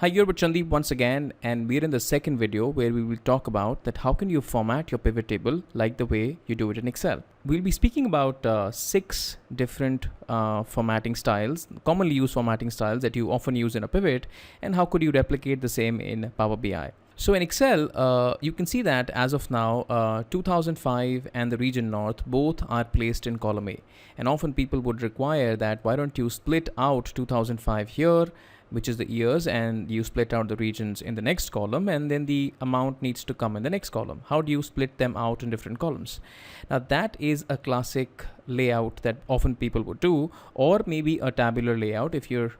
Hi, you're with Chandeep once again, and we're in the second video where we will talk about that how can you format your pivot table like the way you do it in Excel. We'll be speaking about 6 different formatting styles, commonly used formatting styles that you often use in a pivot, and how could you replicate the same in Power BI. So in Excel, you can see that as of now, 2005 and the region north both are placed in column A. And often people would require that why don't you split out 2005 here, which is the years, and you split out the regions in the next column, and then the amount needs to come in the next column. How do you split them out in different columns? Now that is a classic layout that often people would do, or maybe a tabular layout if you're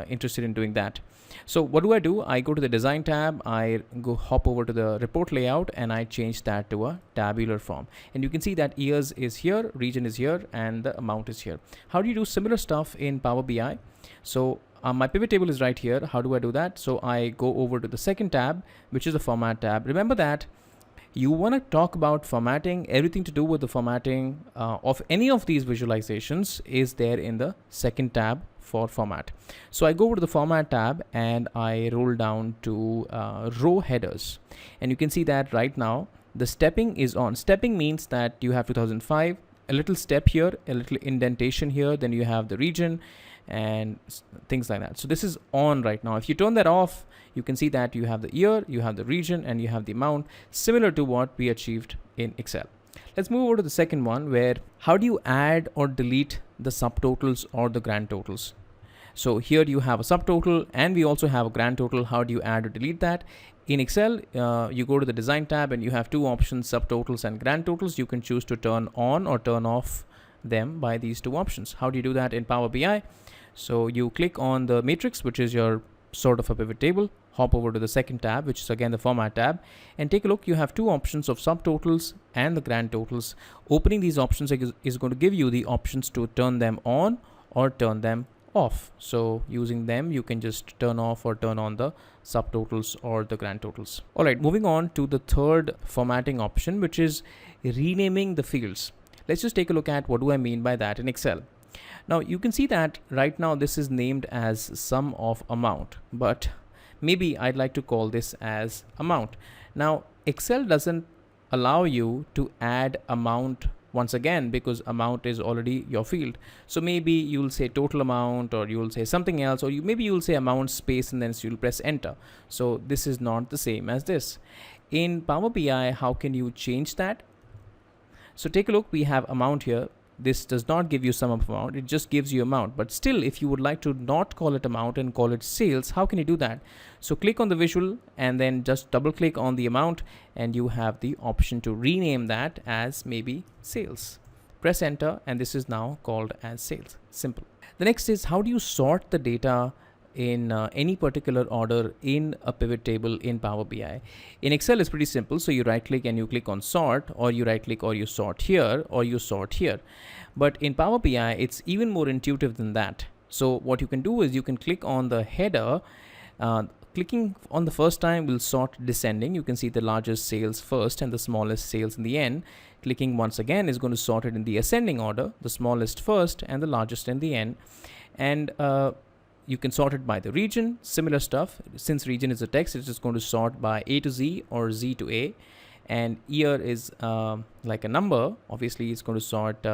interested in doing that. So what do? I go to the design tab, I go hop over to the report layout, and I change that to a tabular form. And you can see that years is here, region is here, and the amount is here. How do you do similar stuff in Power BI? So my pivot table is right here. How do I do that? So I go over to the second tab, which is the format tab. Remember that you want to talk about formatting. Everything to do with the formatting of any of these visualizations is there in the second tab for format. So I go over to the format tab and I roll down to row headers, and you can see that right now the stepping is on. Stepping means that you have 2005, a little step here, a little indentation here, then you have the region and things like that. So this is on right now. If you turn that off, you can see that you have the year, you have the region, and you have the amount, similar to what we achieved in Excel. Let's move over to the second one, where how do you add or delete the subtotals or the grand totals? So here you have a subtotal and we also have a grand total. How do you add or delete that? In Excel, you go to the design tab and you have two options, subtotals and grand totals. You can choose to turn on or turn off them by these two options. How do you do that in Power BI? So you click on the matrix, which is your sort of a pivot table, hop over to the second tab, which is again the format tab, and take a look. You have two options of subtotals and the grand totals. Opening these options is going to give you the options to turn them on or turn them off. So using them, you can just turn off or turn on the subtotals or the grand totals. All right, moving on to the third formatting option, which is renaming the fields. Let's just take a look at what do I mean by that in Excel. Now you can see that right now this is named as sum of amount, but maybe I'd like to call this as amount. Now Excel doesn't allow you to add amount once again because amount is already your field. So maybe you'll say total amount, or you'll say something else, or maybe you'll say amount space and then you'll press enter. So this is not the same as this. In Power BI, how can you change that? So take a look, we have amount here. This does not give you sum of amount, it just gives you amount. But still, if you would like to not call it amount and call it sales, how can you do that? So click on the visual and then just double click on the amount, and you have the option to rename that as maybe sales. Press enter, and this is now called as sales. Simple. The next is how do you sort the data in any particular order in a pivot table in Power BI. In Excel, it's pretty simple. So you right click and you click on sort, or you right click or you sort here, or you sort here. But in Power BI, it's even more intuitive than that. So what you can do is you can click on the header. Clicking on the first time will sort descending. You can see the largest sales first and the smallest sales in the end. Clicking once again is going to sort it in the ascending order, the smallest first and the largest in the end. And you can sort it by the region, similar stuff. Since region is a text, it's just going to sort by A to Z or Z to A. And year is like a number. Obviously, it's going to sort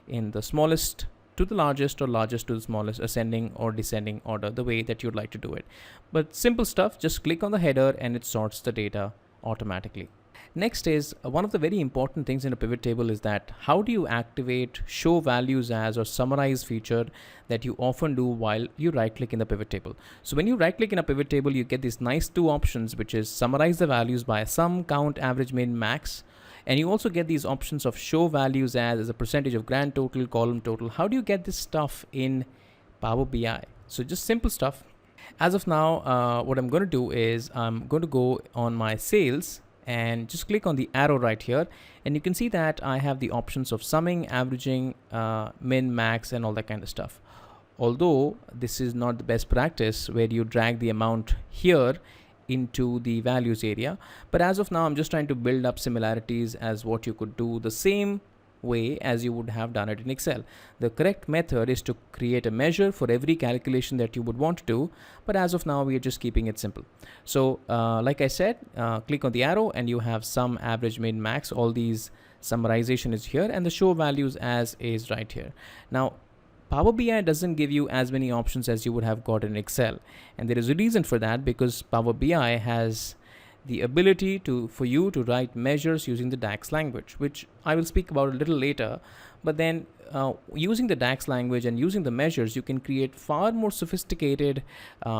in the smallest to the largest or largest to the smallest, ascending or descending order, the way that you'd like to do it. But simple stuff, just click on the header and it sorts the data automatically. Next is one of the very important things in a pivot table is that how do you activate show values as or summarize feature that you often do while you right click in the pivot table. So when you right click in a pivot table, you get these nice two options, which is summarize the values by sum, count, average, min, max. And you also get these options of show values as a percentage of grand total, column total. How do you get this stuff in Power BI? So just simple stuff. As of now, what I'm going to do is I'm going to go on my sales and just click on the arrow right here, and you can see that I have the options of summing, averaging, min, max, and all that kind of stuff. Although this is not the best practice where you drag the amount here into the values area, but as of now I'm just trying to build up similarities as what you could do the same way as you would have done it in Excel. The correct method is to create a measure for every calculation that you would want to do, but as of now we are just keeping it simple. So like I said, click on the arrow and you have sum, average, min, max. All these summarization is here, and the show values as is right here. Now Power BI doesn't give you as many options as you would have got in Excel, and there is a reason for that, because Power BI has the ability for you to write measures using the DAX language, which I will speak about a little later. But then using the DAX language and using the measures, you can create far more sophisticated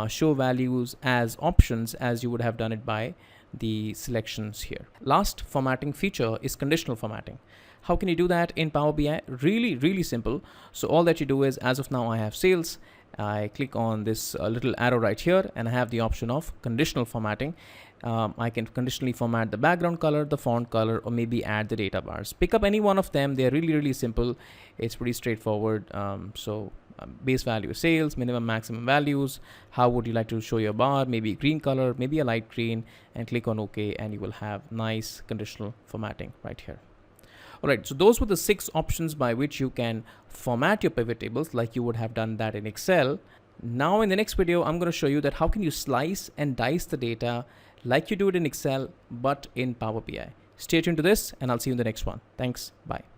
show values as options as you would have done it by the selections here. Last formatting feature is conditional formatting. How can you do that in Power BI? Really simple. So all that you do is, as of now I have sales, I click on this little arrow right here and I have the option of conditional formatting. I can conditionally format the background color, the font color, or maybe add the data bars. Pick up any one of them. They're really simple. It's pretty straightforward. Base value sales, minimum maximum values. How would you like to show your bar? Maybe green color, maybe a light green, and click on OK, and you will have nice conditional formatting right here. Alright, so those were the 6 options by which you can format your pivot tables like you would have done that in Excel. Now in the next video, I'm going to show you that how can you slice and dice the data like you do it in Excel, but in Power BI. Stay tuned to this, and I'll see you in the next one. Thanks. Bye.